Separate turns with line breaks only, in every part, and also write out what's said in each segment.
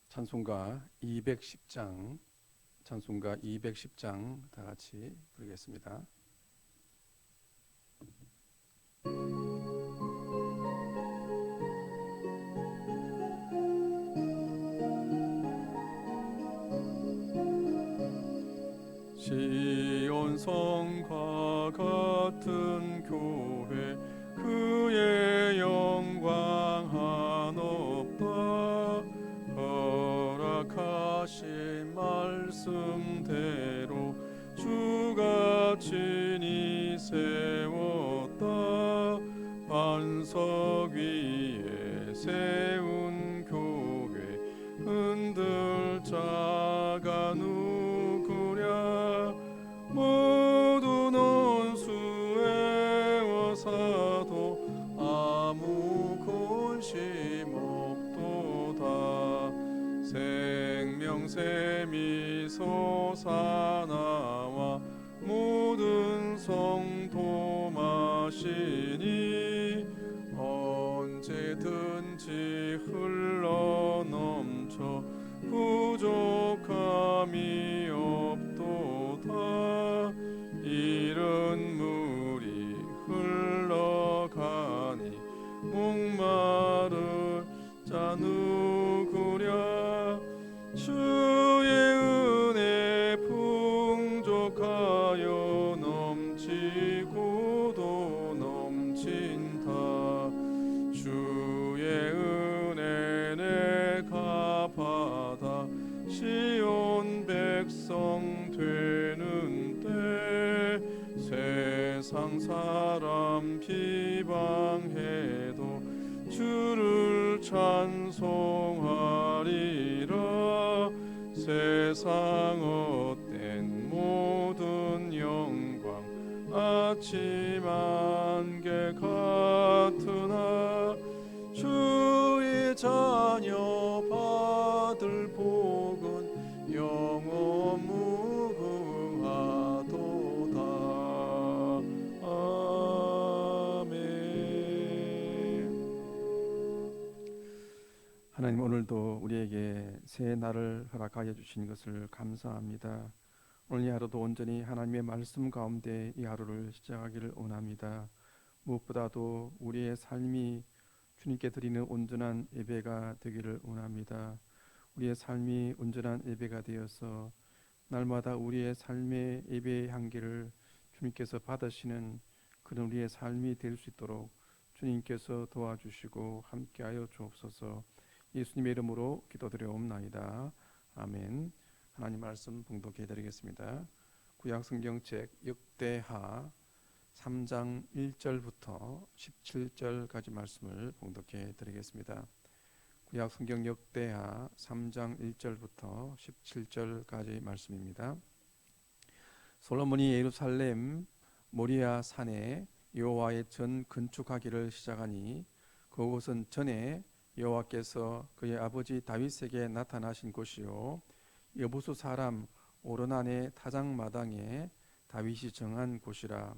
찬송가 210장, 찬송가 210장 다 같이 부르겠습니다. 시온 성과 같은 교회, 그의 영광 한없다. 허락하신 말씀대로 주가 친히 세웠다. 반석 위에 세운 교회, 흔들 자가 누구랴. 모든 원수의 와사도 아무 근심 없도다. 생명샘이 솟아나와 모든 성도 마시니 언제든지 흘러넘쳐 부족함이 없도다. 이른 물이 흘러가니 목마를 자 누구랴. 주의 은혜 풍족하여 넘치고도 넘친다. 주의 은혜 내가 받아 시온 백성 되는 때, 세상 사람 비방해도 주를 찬송하리라. 세상 헛된 모든 영광 아침 안개 같으나, 주의 자녀 받을 복은 영원 무궁하도다. 아멘. 하나님, 오늘도 우리에게 새 날을 허락하여 주신 것을 감사합니다. 오늘 이 하루도 온전히 하나님의 말씀 가운데 이 하루를 시작하기를 원합니다. 무엇보다도 우리의 삶이 주님께 드리는 온전한 예배가 되기를 원합니다. 우리의 삶이 온전한 예배가 되어서 날마다 우리의 삶의 예배의 향기를 주님께서 받으시는 그런 우리의 삶이 될 수 있도록 주님께서 도와주시고 함께하여 주옵소서. 예수님의 이름으로 기도드려옵나이다. 아멘. 하나님 말씀 봉독해 드리겠습니다. 구약성경책 역대하 3장 1절부터 17절까지 말씀을 봉독해 드리겠습니다. 구약성경 역대하 3장 1절부터 17절까지 말씀입니다. 솔로몬이 예루살렘 모리아 산에 여호와의 전 건축하기를 시작하니, 그곳은 전에 여호와께서 그의 아버지 다윗에게 나타나신 곳이요 여부수 사람 오르난의 타작마당에 다윗이 정한 곳이라.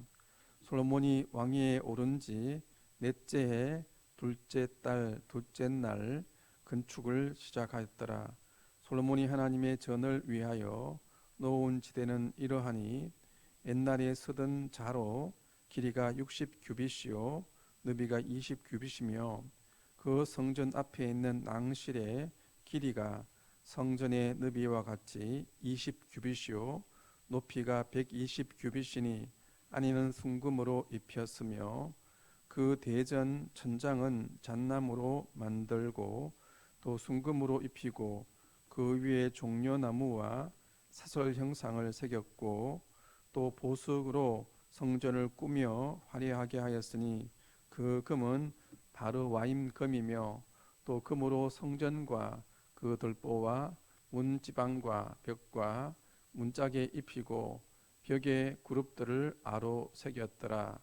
솔로몬이 왕위에 오른 지 넷째 해 둘째 달 둘째 날 건축을 시작하였더라. 솔로몬이 하나님의 전을 위하여 놓은 지대는 이러하니, 옛날에 쓰던 자로 길이가 60규빗이요 너비가 20규빗이며, 그 성전 앞에 있는 낭실의 길이가 성전의 너비와 같이 20규빗이요 높이가 120규빗이니 안에는 순금으로 입혔으며, 그 대전 천장은 잣나무로 만들고 또 순금으로 입히고 그 위에 종려나무와 사설 형상을 새겼고, 또 보석으로 성전을 꾸며 화려하게 하였으니 그 금은 바르와임 금이며, 또 금으로 성전과 그 들보와 문지방과 벽과 문짝에 입히고 벽에 그룹들을 아로 새겼더라.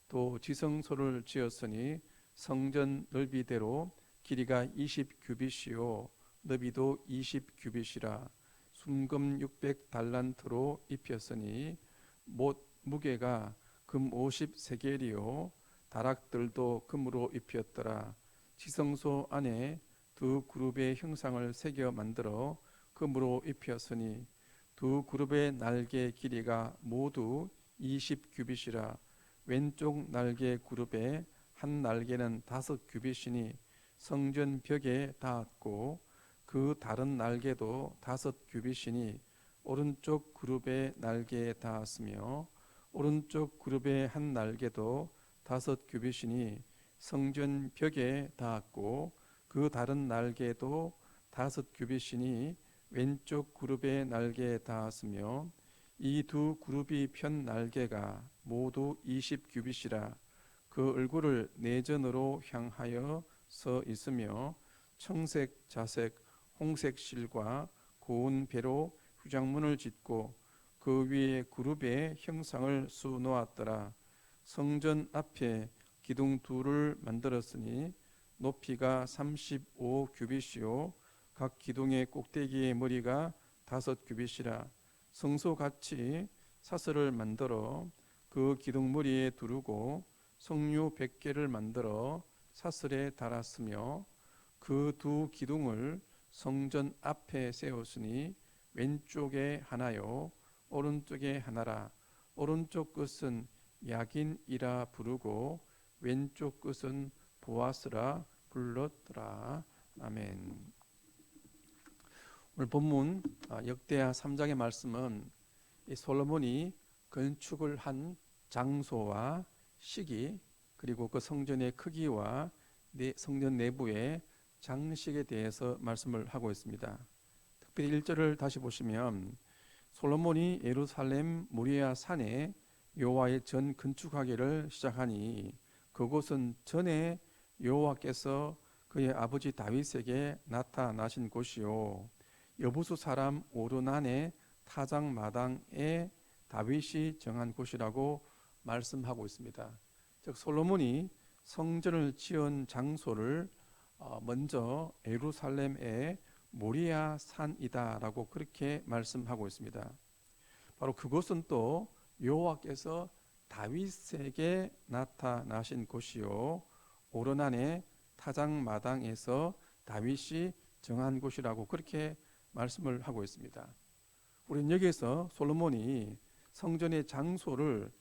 또 지성소를 지었으니 성전 넓이대로 길이가 20규빗이요 너비도 20규빗이라. 순금 600달란트로 입혔으니 못 무게가 금 50세겔이요 다락들도 금으로 입혔더라. 지성소 안에 두 그룹의 형상을 새겨 만들어 금으로 입혔으니 두 그룹의 날개 길이가 모두 20규빗이라. 왼쪽 날개 그룹의 한 날개는 5규빗이니 성전 벽에 닿았고 그 다른 날개도 5규빗이니 오른쪽 그룹의 날개에 닿았으며 오른쪽 그룹의 한 날개도 5규빗이니 성전 벽에 닿았고 그 다른 날개도 5규빗이니 왼쪽 그룹의 날개에 닿았으며 이 두 그룹이 편 날개가 모두 20규빗이라. 그 얼굴을 내전으로 향하여 서 있으며 청색, 자색, 홍색 실과 고운 배로 휘장문을 짓고 그 위에 그룹의 형상을 수놓았더라. 성전 앞에 기둥 둘을 만들었으니 높이가 35규빗이요 각 기둥의 꼭대기의 머리가 5규빗이라. 성소같이 사슬을 만들어 그 기둥 머리에 두르고 석류 100개를 만들어 사슬에 달았으며 그 두 기둥을 성전 앞에 세웠으니 왼쪽에 하나요 오른쪽에 하나라. 오른쪽 끝은 야긴이라 부르고 왼쪽 끝은 보아스라 불렀더라. 아멘. 오늘 본문 역대하 3장의 말씀은 이 솔로몬이 건축을 한 장소와 시기 그리고 그 성전의 크기와 성전 내부의 장식에 대해서 말씀을 하고 있습니다. 특별히 1절을 다시 보시면 솔로몬이 예루살렘 모리아 산에 여호와의 전 건축하기를 시작하니 그곳은 전에 여호와께서 그의 아버지 다윗에게 나타나신 곳이요 여부수 사람 오르난의 타작 마당에 다윗이 정한 곳이라고 말씀하고 있습니다. 즉 솔로몬이 성전을 지은 장소를 먼저 예루살렘의 모리아 산이다라고 그렇게 말씀하고 있습니다. 바로 그곳은 또 여호와께서 다윗에게 나타나신 곳이요 오르난의 타작 마당에서 다윗이 정한 곳이라고 그렇게 말씀을 하고 있습니다. 우리는 여기에서 솔로몬이 성전의 장소를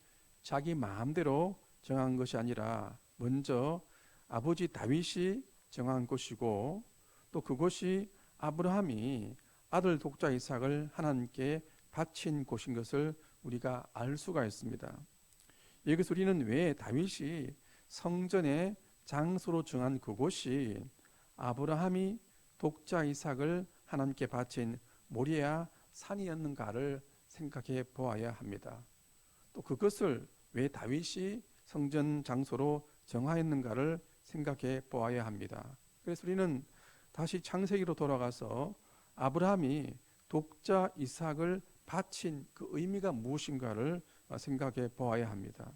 자기 마음대로 정한 것이 아니라 먼저 아버지 다윗이 정한 곳이고 또 그곳이 아브라함이 아들 독자 이삭을 하나님께 바친 곳인 것을 우리가 알 수가 있습니다. 여기서 우리는 왜 다윗이 성전의 장소로 정한 그곳이 아브라함이 독자 이삭을 하나님께 바친 모리아 산이었는가를 생각해 보아야 합니다. 또 그것을 왜 다윗이 성전 장소로 정하였는가를 생각해 보아야 합니다. 그래서 우리는 다시 창세기로 돌아가서 아브라함이 독자 이삭을 바친 그 의미가 무엇인가를 생각해 보아야 합니다.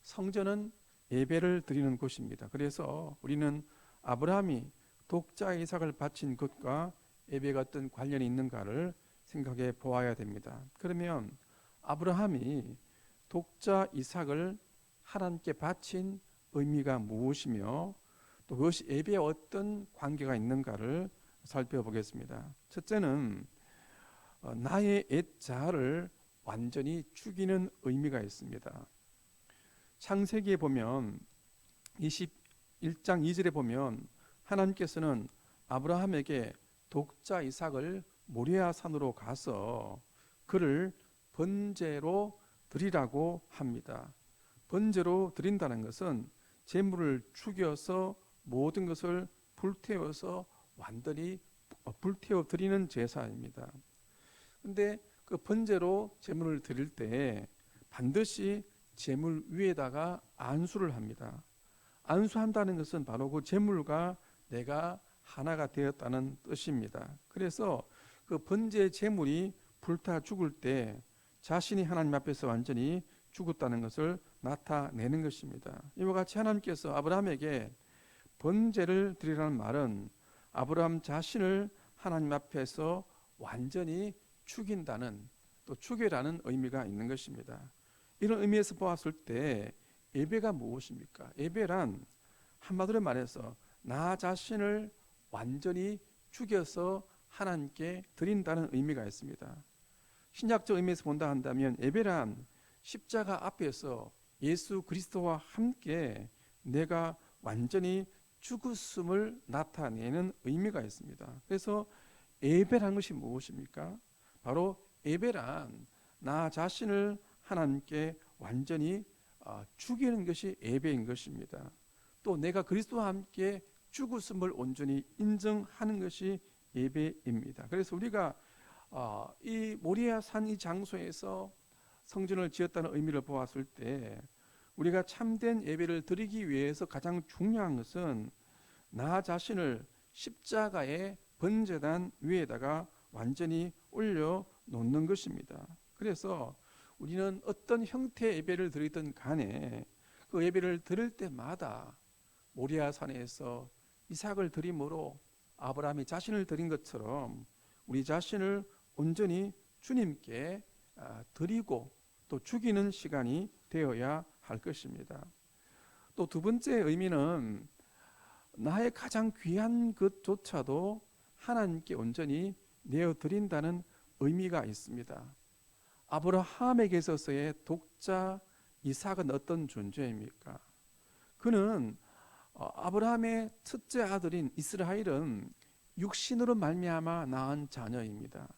성전은 예배를 드리는 곳입니다. 그래서 우리는 아브라함이 독자 이삭을 바친 것과 예배가 어떤 관련이 있는가를 생각해 보아야 됩니다. 그러면 아브라함이 독자 이삭을 하나님께 바친 의미가 무엇이며 또 그것이 예배에 어떤 관계가 있는가를 살펴보겠습니다. 첫째는 나의 옛자를 완전히 죽이는 의미가 있습니다. 창세기에 보면 21장 2절에 보면 하나님께서는 아브라함에게 독자 이삭을 모리아 산으로 가서 그를 번제로 드리라고 합니다. 번제로 드린다는 것은 제물을 죽여서 모든 것을 불태워서 완전히 불태워 드리는 제사입니다. 그런데 그 번제로 제물을 드릴 때 반드시 제물 위에다가 안수를 합니다. 안수한다는 것은 바로 그 제물과 내가 하나가 되었다는 뜻입니다. 그래서 그 번제 제물이 불타 죽을 때 자신이 하나님 앞에서 완전히 죽었다는 것을 나타내는 것입니다. 이와 같이 하나님께서 아브라함에게 번제를 드리라는 말은 아브라함 자신을 하나님 앞에서 완전히 죽인다는 또 죽여라는 의미가 있는 것입니다. 이런 의미에서 보았을 때 예배가 무엇입니까? 예배란 한마디로 말해서 나 자신을 완전히 죽여서 하나님께 드린다는 의미가 있습니다. 신약적 의미에서 본다 한다면 예배란 십자가 앞에서 예수 그리스도와 함께 내가 완전히 죽었음을 나타내는 의미가 있습니다. 그래서 예배라는 것이 무엇입니까? 바로 예배란 나 자신을 하나님께 완전히 죽이는 것이 예배인 것입니다. 또 내가 그리스도와 함께 죽었음을 온전히 인정하는 것이 예배입니다. 그래서 우리가 이 모리아 산 이 장소에서 성전을 지었다는 의미를 보았을 때 우리가 참된 예배를 드리기 위해서 가장 중요한 것은 나 자신을 십자가의 번제단 위에다가 완전히 올려 놓는 것입니다. 그래서 우리는 어떤 형태의 예배를 드리든 간에 그 예배를 드릴 때마다 모리아 산에서 이삭을 드림으로 아브라함이 자신을 드린 것처럼 우리 자신을 온전히 주님께 드리고 또 죽이는 시간이 되어야 할 것입니다. 또 두 번째 의미는 나의 가장 귀한 것조차도 하나님께 온전히 내어드린다는 의미가 있습니다. 아브라함에게 있어서의 독자 이삭은 어떤 존재입니까? 그는 아브라함의 첫째 아들인 이스라엘은 육신으로 말미암아 낳은 자녀입니다.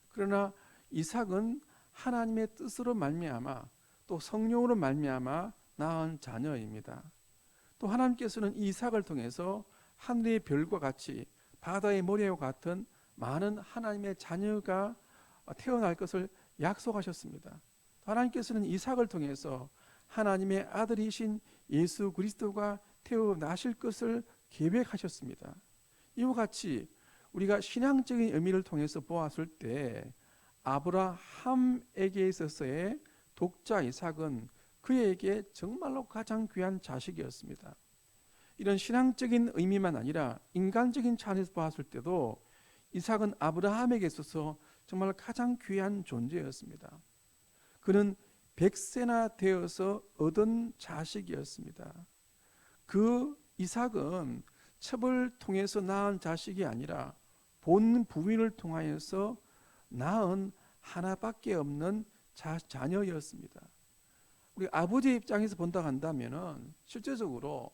그러나 이삭은 하나님의 뜻으로 말미암아 또 성령으로 말미암아 낳은 자녀입니다. 또 하나님께서는 이삭을 통해서 하늘의 별과 같이 바다의 모래와 같은 많은 하나님의 자녀가 태어날 것을 약속하셨습니다. 하나님께서는 이삭을 통해서 하나님의 아들이신 예수 그리스도가 태어나실 것을 계획하셨습니다. 이와 같이 우리가 신앙적인 의미를 통해서 보았을 때 아브라함에게 있어서의 독자 이삭은 그에게 정말로 가장 귀한 자식이었습니다. 이런 신앙적인 의미만 아니라 인간적인 차원에서 보았을 때도 이삭은 아브라함에게 있어서 정말 가장 귀한 존재였습니다. 그는 100세나 되어서 얻은 자식이었습니다. 그 이삭은 첩을 통해서 낳은 자식이 아니라 본 부인을 통하여서 낳은 하나밖에 없는 자녀였습니다. 우리 아버지 입장에서 본다고 한다면 실제적으로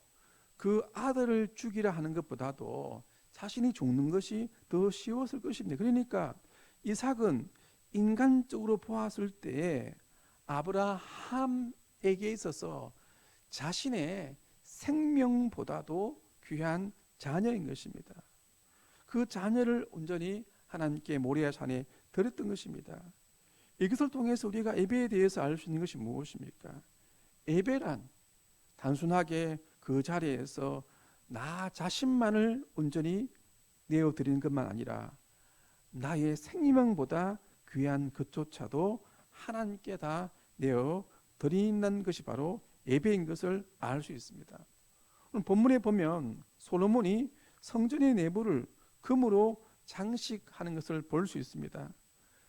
그 아들을 죽이라 하는 것보다도 자신이 죽는 것이 더 쉬웠을 것입니다. 그러니까 이삭은 인간적으로 보았을 때 아브라함에게 있어서 자신의 생명보다도 귀한 자녀인 것입니다. 그 자녀를 온전히 하나님께 모리아 산에 드렸던 것입니다. 이것을 통해서 우리가 예배에 대해서 알 수 있는 것이 무엇입니까? 예배란 단순하게 그 자리에서 나 자신만을 온전히 내어드리는 것만 아니라 나의 생명보다 귀한 것조차도 하나님께 다 내어드린다는 것이 바로 예배인 것을 알 수 있습니다. 본문에 보면 솔로몬이 성전의 내부를 금으로 장식하는 것을 볼 수 있습니다.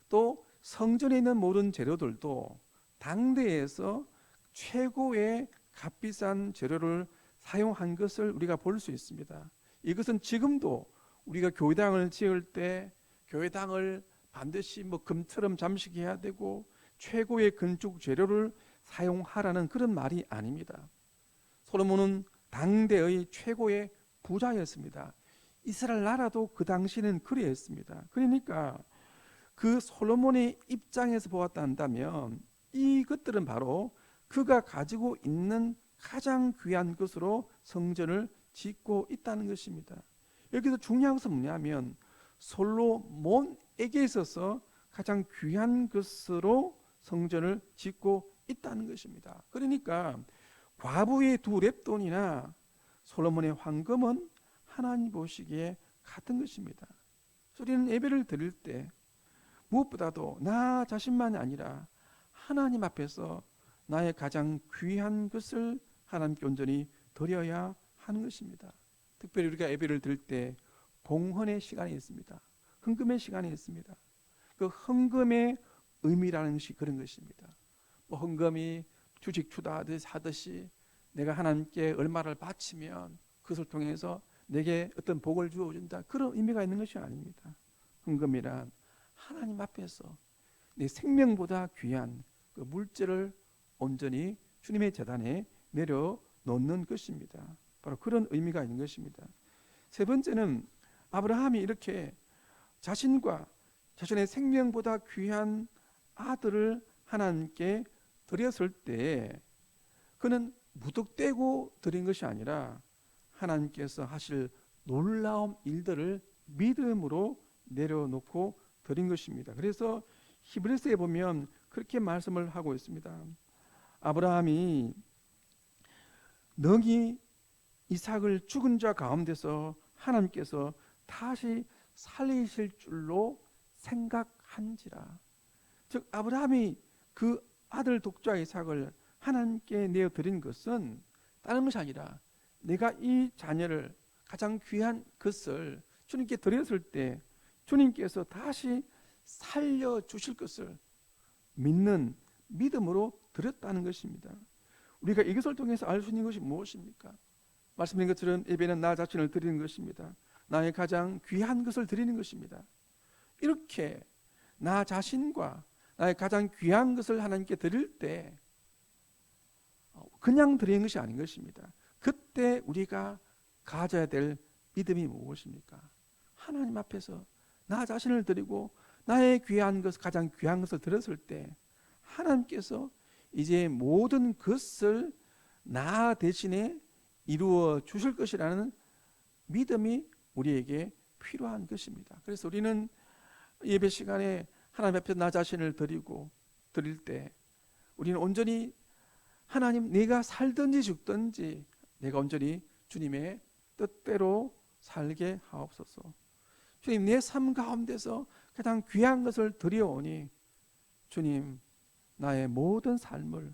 또 성전에 있는 모든 재료들도 당대에서 최고의 값비싼 재료를 사용한 것을 우리가 볼 수 있습니다. 이것은 지금도 우리가 교회당을 지을 때 교회당을 반드시 금처럼 잠식해야 되고 최고의 건축 재료를 사용하라는 그런 말이 아닙니다. 솔로몬은 당대의 최고의 부자였습니다. 이스라엘 나라도 그 당시에는 그랬습니다. 그러니까 그 솔로몬의 입장에서 보았다 한다면 이것들은 바로 그가 가지고 있는 가장 귀한 것으로 성전을 짓고 있다는 것입니다. 여기서 중요한 것은 뭐냐면 솔로몬에게 있어서 가장 귀한 것으로 성전을 짓고 있다는 것입니다. 그러니까 과부의 두 렙돈이나 솔로몬의 황금은 하나님 보시기에 같은 것입니다. 우리는 예배를 드릴 때 무엇보다도 나 자신만이 아니라 하나님 앞에서 나의 가장 귀한 것을 하나님께 온전히 드려야 하는 것입니다. 특별히 우리가 예배를 드릴 때 봉헌의 시간이 있습니다. 헌금의 시간이 있습니다. 그 헌금의 의미라는 것이 그런 것입니다. 헌금이 주식 투자하듯이 내가 하나님께 얼마를 바치면 그것을 통해서 내게 어떤 복을 주어준다, 그런 의미가 있는 것이 아닙니다. 헌금이란 하나님 앞에서 내 생명보다 귀한 그 물질을 온전히 주님의 제단에 내려놓는 것입니다. 바로 그런 의미가 있는 것입니다. 세 번째는 아브라함이 이렇게 자신과 자신의 생명보다 귀한 아들을 하나님께 드렸을 때 그는 무턱대고 드린 것이 아니라 하나님께서 하실 놀라운 일들을 믿음으로 내려놓고 드린 것입니다. 그래서 히브리서에 보면 그렇게 말씀을 하고 있습니다. 아브라함이 능히 이삭을 죽은 자 가운데서 하나님께서 다시 살리실 줄로 생각한지라. 즉 아브라함이 그 아들 독자 이삭을 하나님께 내어드린 것은 다른 것이 아니라 내가 이 자녀를 가장 귀한 것을 주님께 드렸을 때 주님께서 다시 살려주실 것을 믿는 믿음으로 드렸다는 것입니다. 우리가 이것을 통해서 알 수 있는 것이 무엇입니까? 말씀드린 것처럼 예배는 나 자신을 드리는 것입니다. 나의 가장 귀한 것을 드리는 것입니다. 이렇게 나 자신과 나의 가장 귀한 것을 하나님께 드릴 때 그냥 드리는 것이 아닌 것입니다. 그때 우리가 가져야 될 믿음이 무엇입니까? 하나님 앞에서 나 자신을 드리고 나의 귀한 것, 가장 귀한 것을 드렸을 때 하나님께서 이제 모든 것을 나 대신에 이루어 주실 것이라는 믿음이 우리에게 필요한 것입니다. 그래서 우리는 예배 시간에 하나님 앞에 나 자신을 드릴 때 우리는 온전히 하나님, 내가 살든지 죽든지 내가 온전히 주님의 뜻대로 살게 하옵소서. 주님, 내 삶 가운데서 가장 귀한 것을 드려오니 주님, 나의 모든 삶을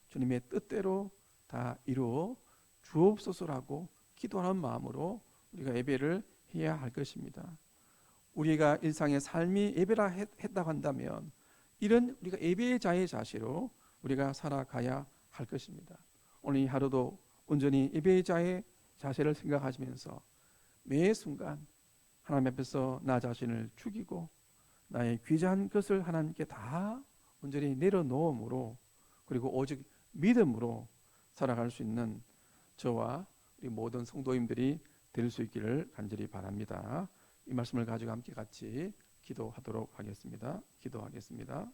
주님의 뜻대로 다 이루어 주옵소서라고 기도하는 마음으로 우리가 예배를 해야 할 것입니다. 우리가 일상의 삶이 예배라 했다고 한다면 이런 우리가 예배의 자의 자세로 우리가 살아가야 할 것입니다. 오늘 이 하루도 온전히 예배의 자의 자세를 생각하시면서 매 순간 하나님 앞에서 나 자신을 죽이고 나의 귀한 것을 하나님께 다 온전히 내려놓음으로 그리고 오직 믿음으로 살아갈 수 있는 저와 우리 모든 성도님들이 될 수 있기를 간절히 바랍니다. 이 말씀을 가지고 함께 같이 기도하도록 하겠습니다. 기도하겠습니다.